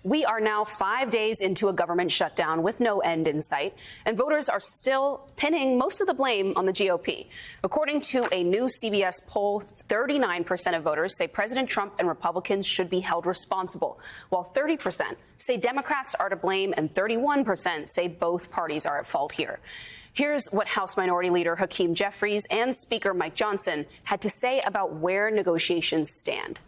We are now 5 days into a government shutdown with no end in sight, and voters are still pinning most of the blame on the GOP. According to a new CBS poll, 39% of voters say President Trump and Republicans should be held responsible, while 30% say Democrats are to blame and 31% say both parties are at fault here. Here's what House Minority Leader Hakeem Jeffries and Speaker Mike Johnson had to say about where negotiations stand.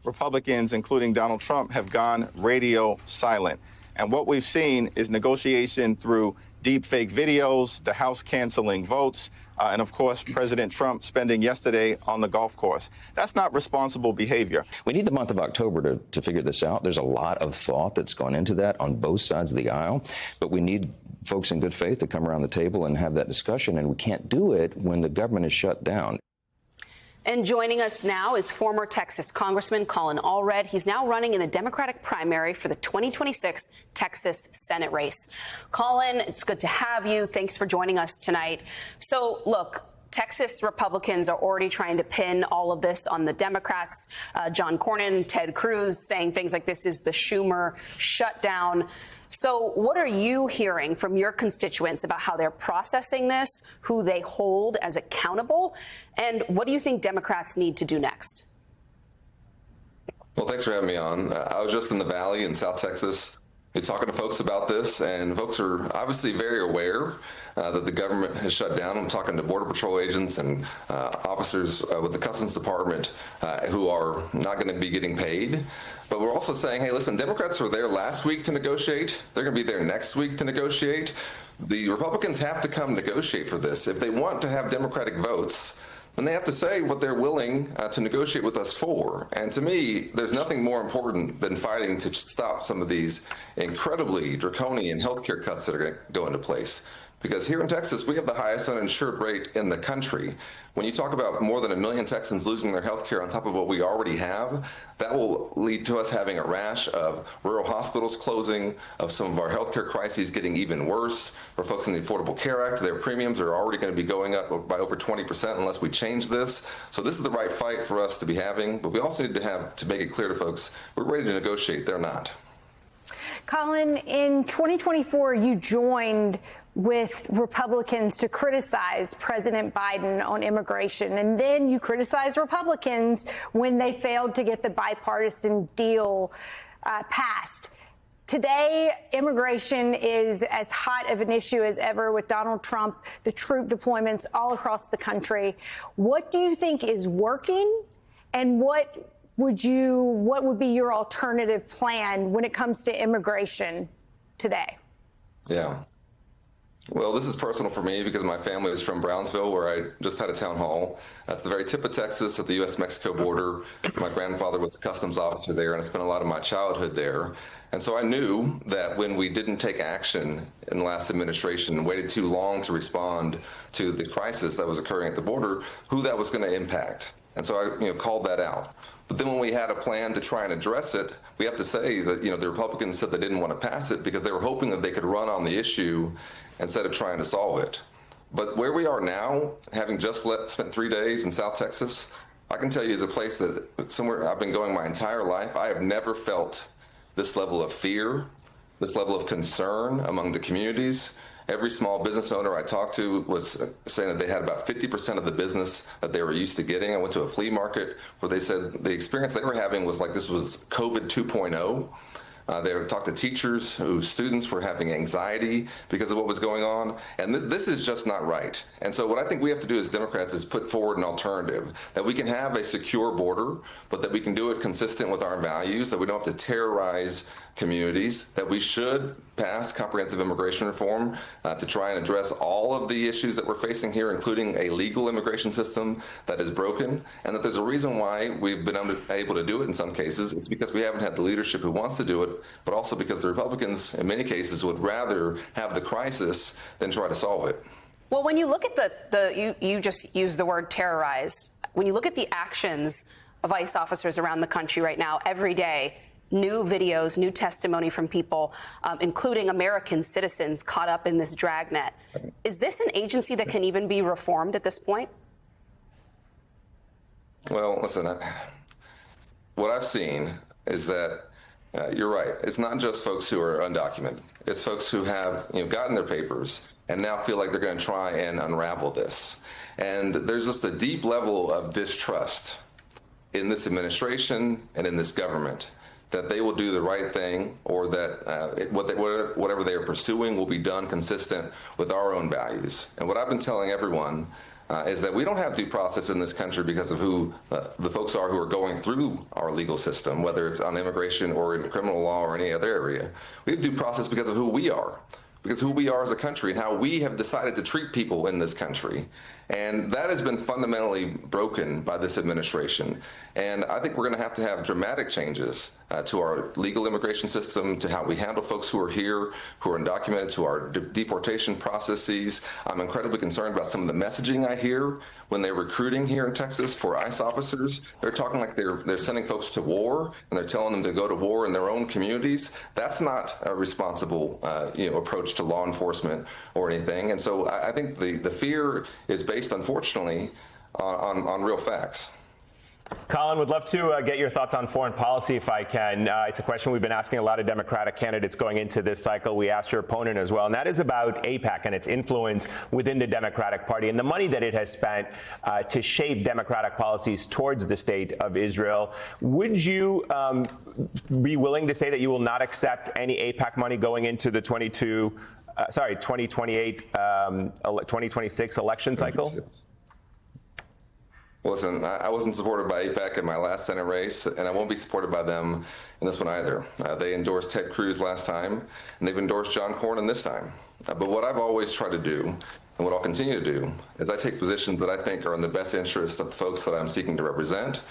Republicans, including Donald Trump, have gone radio silent. And what we've seen is negotiation through deep fake videos, the House canceling votes, and of course, President Trump spending yesterday on the golf course. That's not responsible behavior. We need the month of October to figure this out. There's a lot of thought that's gone into that on both sides of the aisle, but we need folks in good faith to come around the table and have that discussion, and we can't do it when the government is shut down. And joining us now is former Texas Congressman Colin Allred. He's now running in the Democratic primary for the 2026 Texas Senate race. Colin, it's good to have you. Thanks for joining us tonight. So, look, Texas Republicans are already trying to pin all of this on the Democrats. John Cornyn, Ted Cruz saying things like this is the Schumer shutdown. So what are you hearing from your constituents about how they're processing this, who they hold as accountable, and what do you think Democrats need to do next? Well, thanks for having me on. I was just in the Valley in South Texas talking to folks about this, and folks are obviously very aware that the government has shut down. I'm talking to Border Patrol agents and officers with the Customs Department who are not going to be getting paid. But we're also saying, hey, listen, Democrats were there last week to negotiate. They're going to be there next week to negotiate. The Republicans have to come negotiate for this. If they want to have Democratic votes, then they have to say what they're willing to negotiate with us for. And to me, there's nothing more important than fighting to stop some of these incredibly draconian healthcare cuts that are going to go into place. Because here in Texas, we have the highest uninsured rate in the country. When you talk about more than 1 million Texans losing their health care on top of what we already have, that will lead to us having a rash of rural hospitals closing, of some of our health care crises getting even worse. For folks in the Affordable Care Act, their premiums are already going to be going up by over 20% unless we change this. So this is the right fight for us to be having, but we also need to make it clear to folks, we're ready to negotiate, they're not. Colin, in 2024, you joined with Republicans to criticize President Biden on immigration. And then you criticized Republicans when they failed to get the bipartisan deal passed. Today, immigration is as hot of an issue as ever with Donald Trump, the troop deployments all across the country. What do you think is working, and what would be your alternative plan when it comes to immigration today? Yeah. Well, this is personal for me because my family is from Brownsville, where I just had a town hall. That's the very tip of Texas at the U.S.-Mexico border. My grandfather was a customs officer there, and I spent a lot of my childhood there. And so I knew that when we didn't take action in the last administration and waited too long to respond to the crisis that was occurring at the border, who that was going to impact. And so I called that out. But then when we had a plan to try and address it, we have to say that, the Republicans said they didn't want to pass it because they were hoping that they could run on the issue instead of trying to solve it. But where we are now, having just spent 3 days in South Texas, I can tell you is a place that somewhere I've been going my entire life. I have never felt this level of fear, this level of concern among the communities. Every small business owner I talked to was saying that they had about 50% of the business that they were used to getting. I went to a flea market where they said the experience they were having was like this was COVID 2.0. They talked to teachers whose students were having anxiety because of what was going on. And this is just not right. And so what I think we have to do as Democrats is put forward an alternative, that we can have a secure border, but that we can do it consistent with our values, that we don't have to terrorize communities, that we should pass comprehensive immigration reform to try and address all of the issues that we're facing here, including a legal immigration system that is broken, and that there's a reason why we've been able to do it in some cases. It's because we haven't had the leadership who wants to do it, but also because the Republicans, in many cases, would rather have the crisis than try to solve it. Well, when you look at you just used the word terrorize. When you look at the actions of ICE officers around the country right now, every day, new videos, new testimony from people, including American citizens caught up in this dragnet. Is this an agency that can even be reformed at this point? Well, listen, what I've seen is that you're right. It's not just folks who are undocumented. It's folks who have gotten their papers and now feel like they're going to try and unravel this. And there's just a deep level of distrust in this administration and in this government that they will do the right thing, or that whatever they are pursuing will be done consistent with our own values. And what I've been telling everyone is that we don't have due process in this country because of who the folks are who are going through our legal system, whether it's on immigration or in criminal law or any other area. We have due process because of who we are. Because who we are as a country and how we have decided to treat people in this country. And that has been fundamentally broken by this administration. And I think we're going to have dramatic changes to our legal immigration system, to how we handle folks who are here, who are undocumented, to our deportation processes. I'm incredibly concerned about some of the messaging I hear when they're recruiting here in Texas for ICE officers. They're talking like they're sending folks to war, and they're telling them to go to war in their own communities. That's not a responsible approach to law enforcement or anything. And so I think the fear is based, unfortunately, on real facts. Colin, would love to get your thoughts on foreign policy, if I can. It's a question we've been asking a lot of Democratic candidates going into this cycle. We asked your opponent as well, and that is about AIPAC and its influence within the Democratic Party and the money that it has spent to shape Democratic policies towards the state of Israel. Would you be willing to say that you will not accept any AIPAC money going into the 2028, 2026 election cycle? Listen, I wasn't supported by AIPAC in my last Senate race, and I won't be supported by them in this one either. They endorsed Ted Cruz last time, and they've endorsed John Cornyn this time. But what I've always tried to do, and what I'll continue to do, is I take positions that I think are in the best interest of the folks that I'm seeking to represent,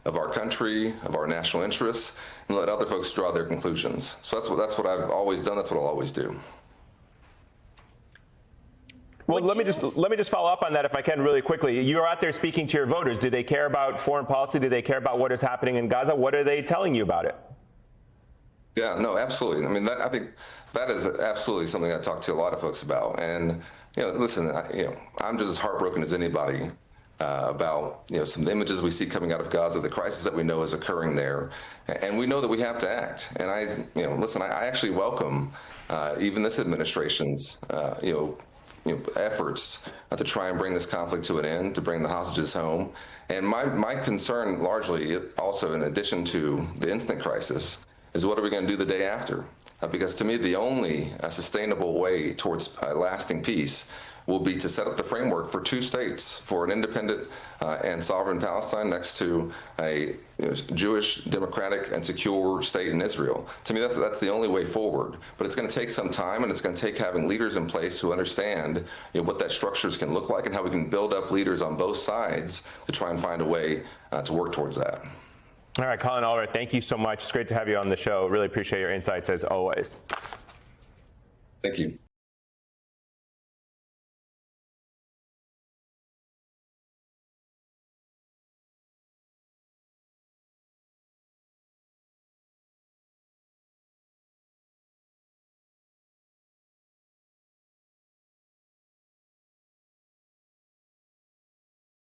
of our country, of our national interests, and let other folks draw their conclusions. So that's what I've always done. That's what I'll always do. Well, let me just follow up on that, if I can, really quickly. You're out there speaking to your voters. Do they care about foreign policy? Do they care about what is happening in Gaza? What are they telling you about it? Yeah, no, absolutely. I mean, I think that is absolutely something I talk to a lot of folks about. And listen, I'm just as heartbroken as anybody about some of the images we see coming out of Gaza, the crisis that we know is occurring there, and we know that we have to act. And I actually welcome even this administration's efforts to try and bring this conflict to an end, to bring the hostages home. And my concern largely also, in addition to the instant crisis, is what are we going to do the day after? Because to me, the only sustainable way towards lasting peace will be to set up the framework for two states, for an independent and sovereign Palestine next to a Jewish, democratic, and secure state in Israel. To me, that's the only way forward. But it's going to take some time, and it's going to take having leaders in place who understand what that structures can look like and how we can build up leaders on both sides to try and find a way to work towards that. All right, Colin Allred, thank you so much. It's great to have you on the show. Really appreciate your insights as always. Thank you.